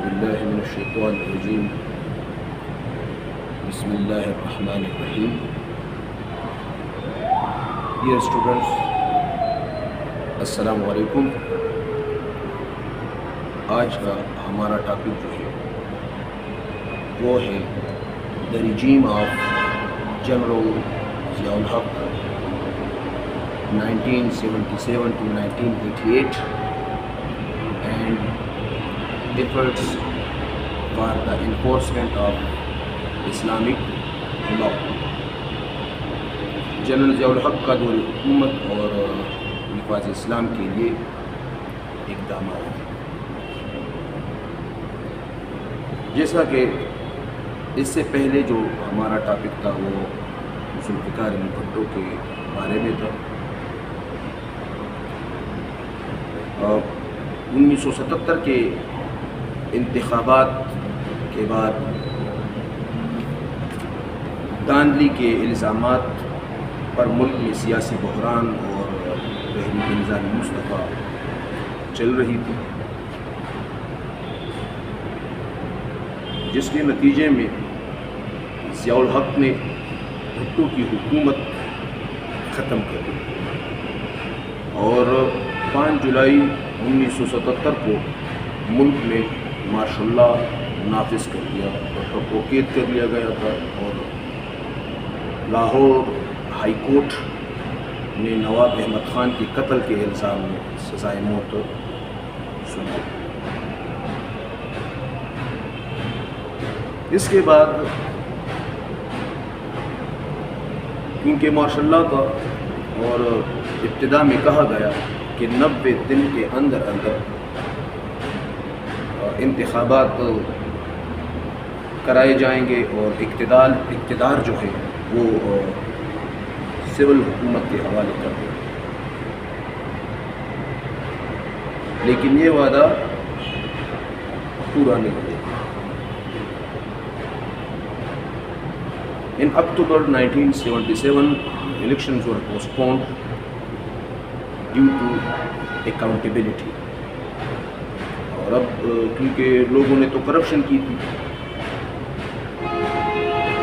باللہ من الشیطان الرجیم بسم اللہ الرحمن الرحیم. ڈیئر اسٹوڈنٹس، السلام علیکم. آج کا ہمارا ٹاپک جو ہے وہ ہے the regime of general Zia ul Haq 1977 to 1988 and efforts for the enforcement of Islamic law. General Zia الحق کا دور حکومت اور نفاذ اسلام کے لیے اقدامات. جیسا کہ اس سے پہلے جو ہمارا ٹاپک تھا وہ ذوالفقار احمد بھٹو کے بارے میں تھا. 1977 کے انتخابات کے بعد دھاندلی کے الزامات پر ملک میں سیاسی بحران اور تحریک نظام مصطفیٰ چل رہی تھی، جس کے نتیجے میں ضیاء الحق نے بھٹو کی حکومت ختم کر دی اور 5 جولائی 1977 کو ملک میں مارشل لاء نافذ کر دیا. بھٹو کو قید کر لیا گیا تھا اور لاہور ہائی کورٹ نے نواب احمد خان کے قتل کے الزام میں سزائے موت سنائی. اس کے بعد کیونکہ مارشل لاء کا اور ابتدا میں کہا گیا کہ 90 دن کے اندر انتخابات کرائے جائیں گے اور اقتدار جو ہے وہ سول حکومت کے حوالے کر دیں، لیکن یہ وعدہ پورا نہیں ہوا. In October 1977, elections were postponed due to accountability. اور اب کیونکہ لوگوں نے تو کرپشن کی تھی،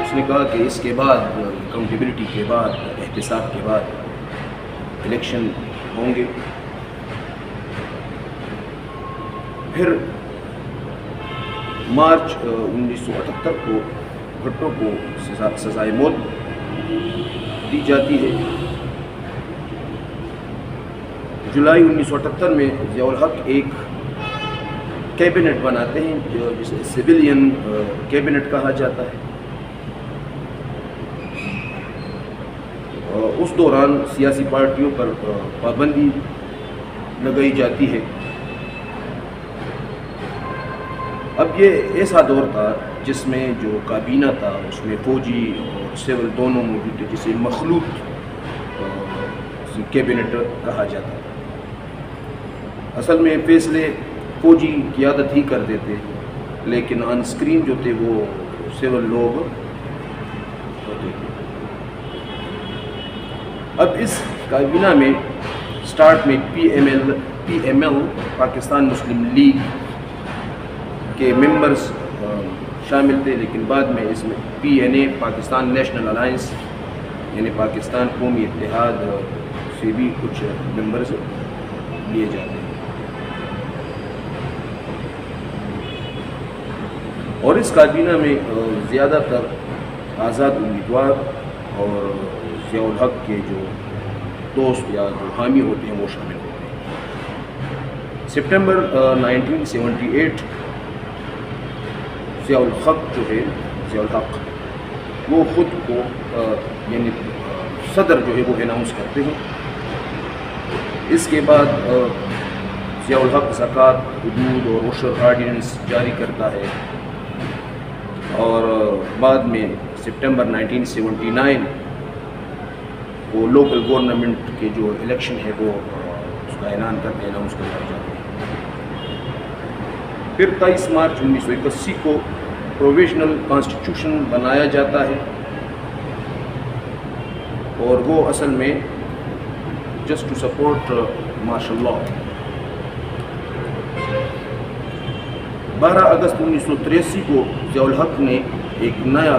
اس نے کہا کہ اس کے بعد اکاؤنٹیبلٹی کے بعد احتساب کے بعد الیکشن ہوں گے. پھر مارچ 1978 کو بھٹو کو سزائے موت دی جاتی ہے. جولائی 1978 میں ضیاء الحق ایک کیبنٹ بناتے ہیں جسے سویلین کیبنٹ کہا جاتا ہے. اس دوران سیاسی پارٹیوں پر پابندی لگائی جاتی ہے. اب یہ ایسا دور تھا جس میں جو کابینہ تھا اس میں فوجی اور سول دونوں موجود تھے، جسے مخلوط کیبنٹ کہا جاتا تھا. اصل میں فیصلے فوجی قیادت ہی کر دیتے، لیکن آن اسکرین جو تھے وہ سول لوگ ہوتے تھے. اب اس کابینہ میں سٹارٹ میں پی ایم ایل پاکستان مسلم لیگ کے ممبرز شامل تھے، لیکن بعد میں اس میں پی این اے پاکستان نیشنل الائنس یعنی پاکستان قومی اتحاد سے بھی کچھ ممبرز لیے جاتے ہیں. اور اس کابینہ میں زیادہ تر آزاد امیدوار اور ضیاء الحق کے جو دوست یا جو حامی ہوتے ہیں وہ شامل ہوتے ہیں. سپٹمبر 1978 ضیاء الحق وہ خود کو یعنی صدر جو ہے وہ اناؤنس کرتے ہیں. اس کے بعد ضیاء الحق زکوٰۃ، حدود اور عشر آرڈیننس جاری کرتا ہے اور بعد میں سپٹمبر 1979 وہ لوکل گورنمنٹ کے جو الیکشن ہے وہ اس کا اعلان کرتے اناؤنس کروایا جاتا ہے. پھر 23 مارچ 1981 کو پروویژنل کانسٹیٹیوشن بنایا جاتا ہے اور وہ اصل میں just to support martial law. 12 اگست 1983 کو ضیاء الحق نے ایک نیا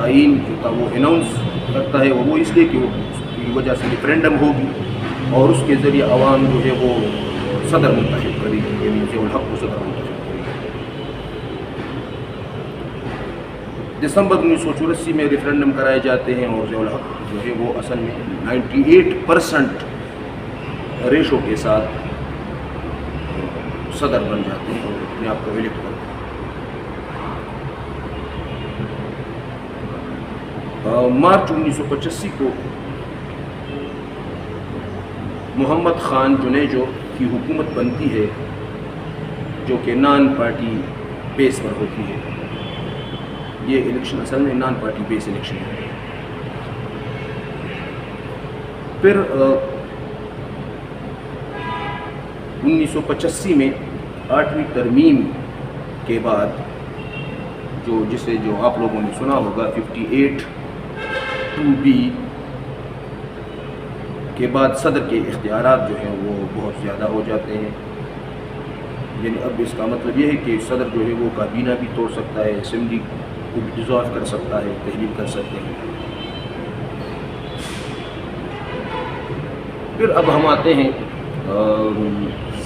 آئین جو تھا وہ اناؤنس کرتا ہے، وہ اس لیے کہ اس کی وجہ سے ریفرینڈم ہوگی اور اس کے ذریعے عوام جو ہے وہ صدر منتخب کرے گی، یعنی ضیاء الحق کو صدر منتخب کرے گی۔ دسمبر 1984 میں ریفرینڈم کرائے جاتے ہیں اور ضیاء الحق جو ہے وہ اصل میں 98% ریشو کے ساتھ صدر بن جاتے ہیں اور اپنے آپ کو الیکٹ کرتے ہیں۔ مارچ 1985 کو محمد خان جنیجو کی حکومت بنتی ہے جو کہ نان پارٹی بیس پر ہوتی ہے۔ یہ الیکشن اصل میں نان پارٹی بیس الیکشن ہے۔ پھر 1985 میں 8ویں ترمیم کے بعد جسے آپ لوگوں نے سنا ہوگا 58(2)(b کے بعد صدر کے اختیارات جو ہیں وہ بہت زیادہ ہو جاتے ہیں، یعنی اب اس کا مطلب یہ ہے کہ صدر جو ہے وہ کابینہ بھی توڑ سکتا ہے، اسمبلی کو بھی ڈیزالو کر سکتا ہے، تحلیل کر سکتے ہیں۔ پھر اب ہم آتے ہیں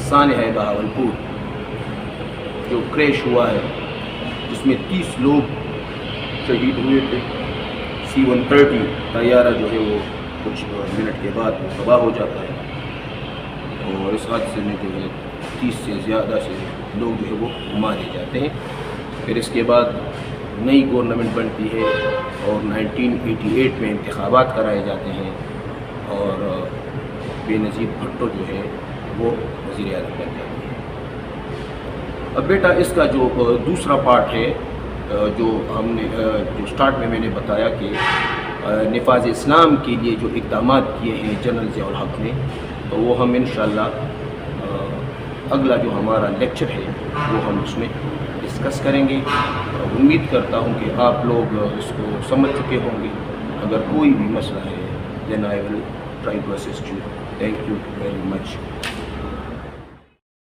سانحہ بہاولپور جو کریش ہوا ہے، جس میں 30 لوگ شہید ہوئے تھے۔ C-130 طیارہ جو ہے وہ کچھ منٹ کے بعد وہ تباہ ہو جاتا ہے اور اس حادثے میں جو ہے 30 سے زیادہ سے لوگ جو ہے وہ مارے جاتے ہیں۔ پھر اس کے بعد نئی گورنمنٹ بنتی ہے اور 1988 میں انتخابات کرائے جاتے ہیں اور بے نظیر بھٹو جو ہے وہ وزیر اعظم بن جاتے ہیں۔ اب بیٹا اس کا جو دوسرا پارٹ ہے جو سٹارٹ میں نے بتایا کہ نفاذ اسلام کے لیے جو اقدامات کیے ہیں جنرل ضیاء الحق نے، تو وہ ہم انشاءاللہ اگلا جو ہمارا لیکچر ہے وہ ہم اس میں ڈسکس کریں گے۔ امید کرتا ہوں کہ آپ لوگ اس کو سمجھ چکے ہوں گے۔ اگر کوئی بھی مسئلہ ہے then I will try to assist you. Thank you very much.